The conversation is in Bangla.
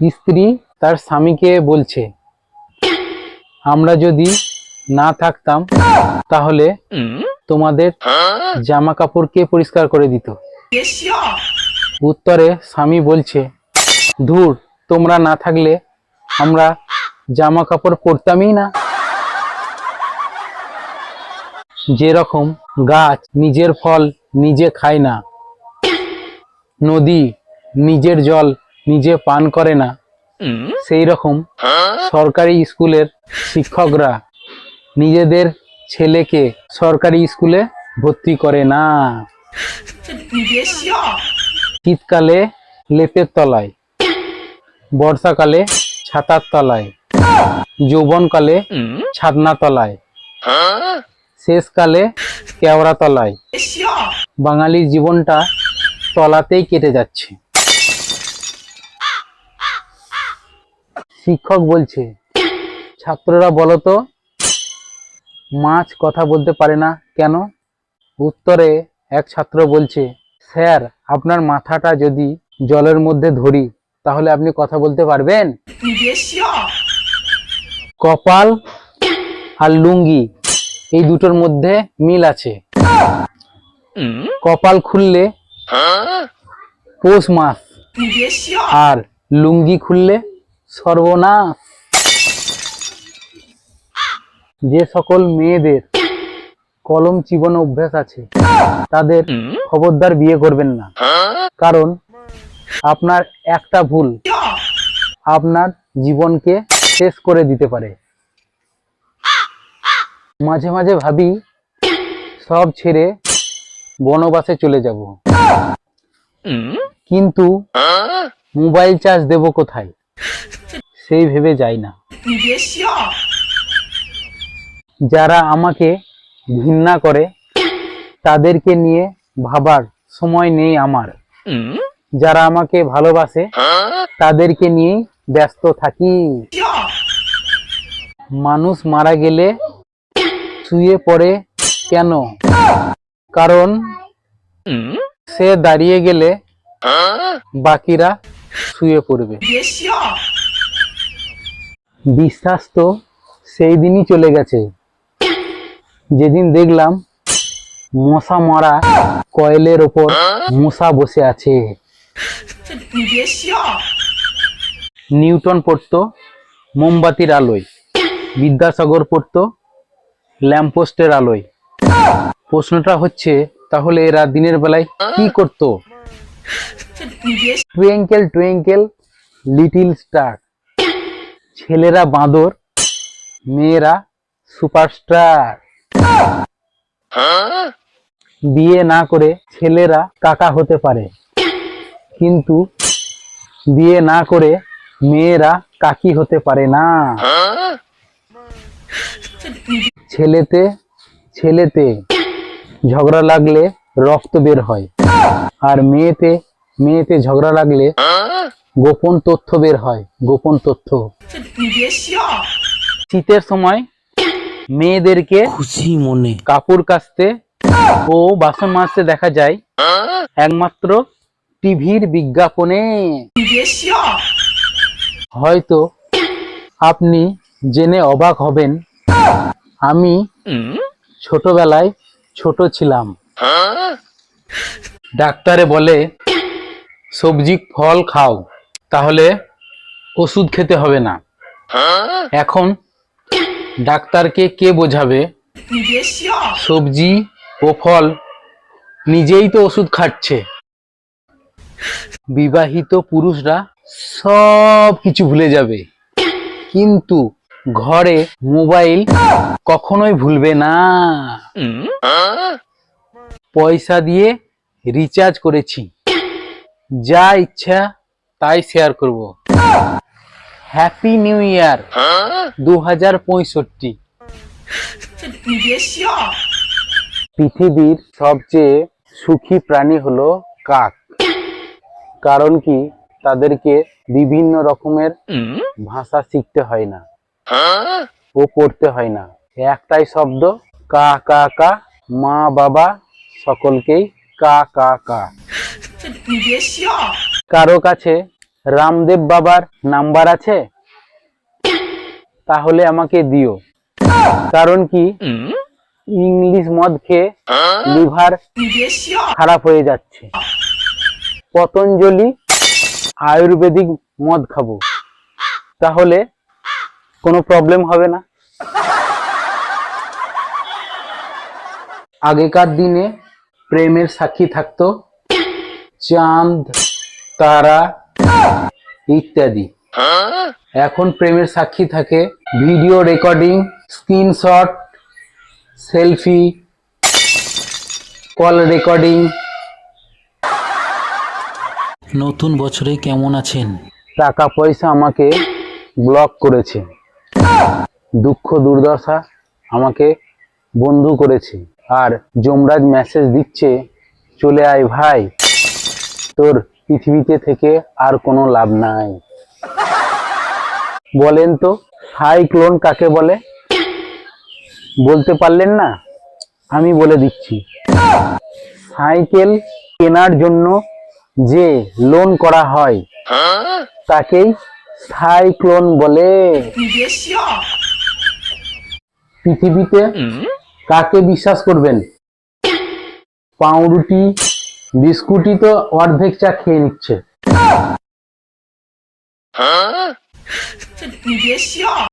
স্ত্রী তার স্বামীকে বলছে, আমরা যদি না থাকতাম তাহলে তোমাদের জামা কাপড় কে পরিষ্কার করে দিত? উত্তরে স্বামী বলছে, ধুর, তোমরা না থাকলে আমরা জামা কাপড় পরতামই না। যেরকম গাছ নিজের ফল নিজে খায় না, নদী নিজের জল নিজে পান করে না, সেই রকম সরকারি স্কুলের শিক্ষকরা নিজেদের ছেলেকে সরকারি স্কুলে ভর্তি করে না। শীতকালে লেপের তলায়, বর্ষাকালে ছাতার তলায়, যৌবনকালে ছাদনা তলায়, শেষকালে কেওড়া তলায়। বাঙালির জীবনটা তলাতেই কেটে যাচ্ছে। শিক্ষক বলছে, ছাত্ররা বলো তো, মাছ কথা বলতে পারে না কেন? উত্তরে এক ছাত্র বলছে, স্যার, আপনার মাথাটা যদি জলের মধ্যে ধরি তাহলে আপনি কথা বলতে পারবেন? কপাল আর লুঙ্গি এই দুটোর মধ্যে মিল আছে। কপাল খুললে পৌষ মাস, আর লুঙ্গি খুললে সর্বনাশ। যে সকল মেয়েদের কলম চিবানো অভ্যাস আছে তাদের খবরদার বিয়ে করবেন না, কারণ আপনার একটা ভুল আপনার জীবনকে শেষ করে দিতে পারে। মাঝে মাঝে ভাবি সব ছেড়ে বনবাসে চলে যাব, কিন্তু মোবাইল চার্জ দেব কোথায় সেই ভেবে যাই না। যারা আমাকে ঘৃণা করে তাদেরকে নিয়ে ভাবার সময় নেই আমার। যারা আমাকে ভালোবাসে তাদেরকে নিয়ে ব্যস্ত থাকি। মানুষ মারা গেলে শুয়ে পড়ে কেন? কারণ সে দাঁড়িয়ে গেলে বাকিরা শুয়ে পড়বে। বিশ্বাস তো সেই দিনই চলে গেছে যেদিন দেখলাম মশা মারা কয়েলের ওপর মশা বসে আছে। নিউটন পড়তো মোমবাতির আলোয়, বিদ্যাসাগর পড়তো ল্যাম্পপোস্টের আলোয়। প্রশ্নটা হচ্ছে, তাহলে এরা দিনের বেলায় কি করতো? Twinkle twinkle little star. ছেলেরা বাঁদর, মেয়েরা সুপারস্টার। বিয়ে না করে ছেলেরা কাকা হতে পারে, কিন্তু বিয়ে না করে মেয়েরা কাকি হতে পারে না। ছেলেতে ছেলেতে ঝগড়া লাগলে রক্ত বের হয়, আর মেয়েতে মেয়েতে ঝগড়া লাগলে গোপন তথ্য বের হয়, গোপন তথ্য। শীতের সময় মেয়েদেরকে খুশি মনে কাপড় কাচতে ও বাসন মাজতে দেখা যায় একমাত্র টিভির বিজ্ঞাপনে। হয়তো আপনি জেনে অবাক হবেন, আমি ছোটবেলায় ছোট ছিলাম, ডাক্তারে বলে সবজি ফল খাও, তাহলে ওষুধ খেতে হবে না। এখন ডাক্তারকে কে বোঝাবে? সবজি ও ফল নিজেই তো ওষুধ খাচ্ছে। বিবাহিত পুরুষরা সব কিছু ভুলে যাবে, কিন্তু ঘরে মোবাইল কখনোই ভুলবে না। পয়সা দিয়ে রিচার্জ করেছি, যা ইচ্ছা তাই শেয়ার করব। Happy new year 2065। পৃথিবীর সবচেয়ে সুখী প্রাণী হলো কাক। কারণ কি? তাদেরকে বিভিন্ন রকমের ভাষা শিখতে হয় না ও পড়তে হয় না, একটাই শব্দ কা কা কা। মা বাবা সকলকেই কা কা কা। কারো কাছে রামদেব বাবার নাম্বার আছে? তাহলে আমাকে দিও। কারণ কি, ইংলিশ মদ খেয়ে লিভার খারাপ হয়ে যাচ্ছে। পতঞ্জলি আয়ুর্বেদিক মদ খাবো, তাহলে কোনো প্রবলেম হবে না। আগেকার দিনে প্রেমের সাক্ষী থাকতো চাঁদ, তারা ইত্যাদি। এখন প্রেমের সাক্ষী থাকে video recording, screenshot, selfie, call recording. নতুন বছরে কেমন আছেন? টাকা পয়সা আমাকে ব্লক করেছে, দুঃখ দুর্দশা আমাকে বন্ধু করেছে, আর যমরাজ মেসেজ দিচ্ছে, চলে আয় ভাই, তোর পৃথিবীতে থেকে আর কোনো লাভ নাই। বলেন তো সাইক্লোন কাকে বলে? বলতে পারলেন না? আমি বলে দিচ্ছি। সাইকেল কেনার জন্য যে লোন করা হয় তাকেই সাইক্লোন বলে। পৃথিবীতে কাকে বিশ্বাস করবেন? পাউরুটি বিস্কুটই তো অর্ধেক চা খেয়ে নিচ্ছে।